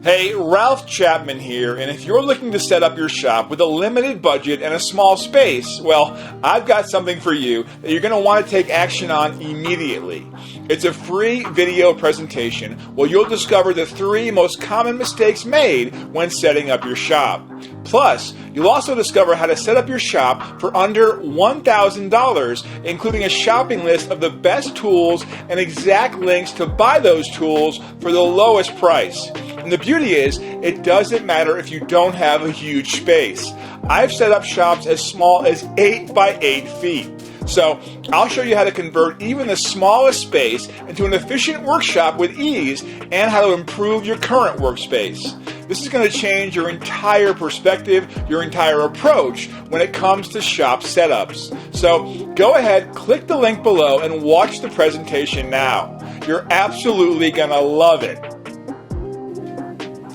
Hey, Ralph Chapman here, and if you're looking to set up your shop with a limited budget and a small space, well, I've got something for you that you're going to want to take action on immediately. It's a free video presentation where you'll discover the 3 most common mistakes made when setting up your shop. Plus, you'll also discover how to set up your shop for under $1,000, including a shopping list of the best tools and exact links to buy those tools for the lowest price. And the beauty is, it doesn't matter if you don't have a huge space. I've set up shops as small as 8 by 8 feet. So I'll show you how to convert even the smallest space into an efficient workshop with ease and how to improve your current workspace. This is going to change your entire perspective, your entire approach when it comes to shop setups. So go ahead, click the link below and watch the presentation now. You're absolutely going to love it.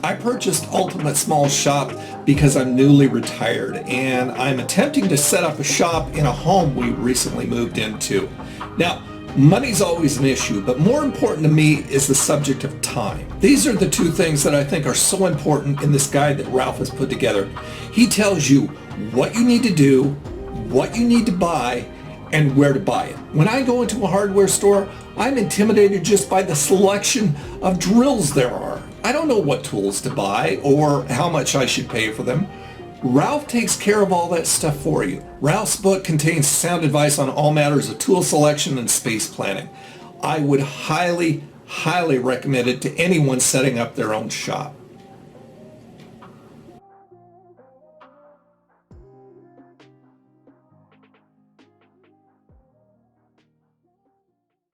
I purchased Ultimate Small Shop because I'm newly retired and I'm attempting to set up a shop in a home we recently moved into. Now, money's always an issue, but more important to me is the subject of time. These are the 2 things that I think are so important in this guide that Ralph has put together. He tells you what you need to do, what you need to buy, and where to buy it. When I go into a hardware store, I'm intimidated just by the selection of drills there are. I don't know what tools to buy or how much I should pay for them. Ralph takes care of all that stuff for you. Ralph's book contains sound advice on all matters of tool selection and space planning. I would highly recommend it to anyone setting up their own shop.